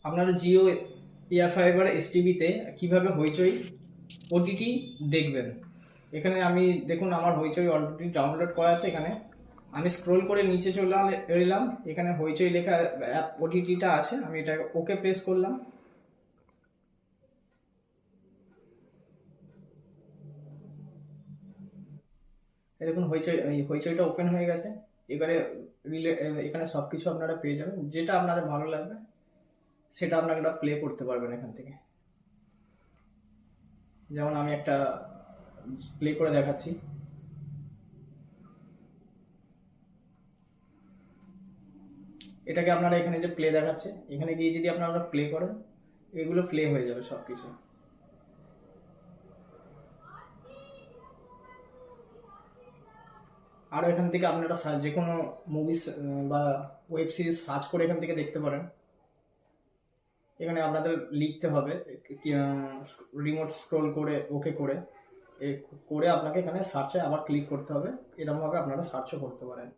আপনারা Jio air fibre এসটিভিতে কিভাবে হইচই OTT দেখবেন। এখানে আমি দেখুন আমার হইচই অলরেডি ডাউনলোড করা আছে। এখানে আমি স্ক্রোল করে নিচে চলে এলাম, এখানে হইচই লেখা অ্যাপ ওটিটিটা আছে, আমি এটা ওকে প্রেস করলাম। এই দেখুন হইচইটা ওপেন হয়ে গেছে। এবারে এখানে সব কিছু আপনারা পেয়ে যাবেন, যেটা আপনাদের ভালো লাগবে সেটা আপনারা প্লে করতে পারবেন এখান থেকে। যেমন আমি একটা প্লে করে দেখাচ্ছি। এটাকে আপনারা এখানে যে প্লে দেখাচ্ছে, এখানে গিয়ে যদি আপনারা প্লে করেন, এগুলো প্লে হয়ে যাবে সব কিছু। আর এখান থেকে আপনারা যে কোনো মুভিস বা ওয়েব সিরিজ সার্চ করে এখান থেকে দেখতে পারেন। এখানে আপনাদের লিখতে হবে, রিমোট স্ক্রোল করে ওকে করে আপনাকে এখানে সার্চে আবার ক্লিক করতে হবে। এরকমভাবে আপনারা সার্চও করতে পারেন।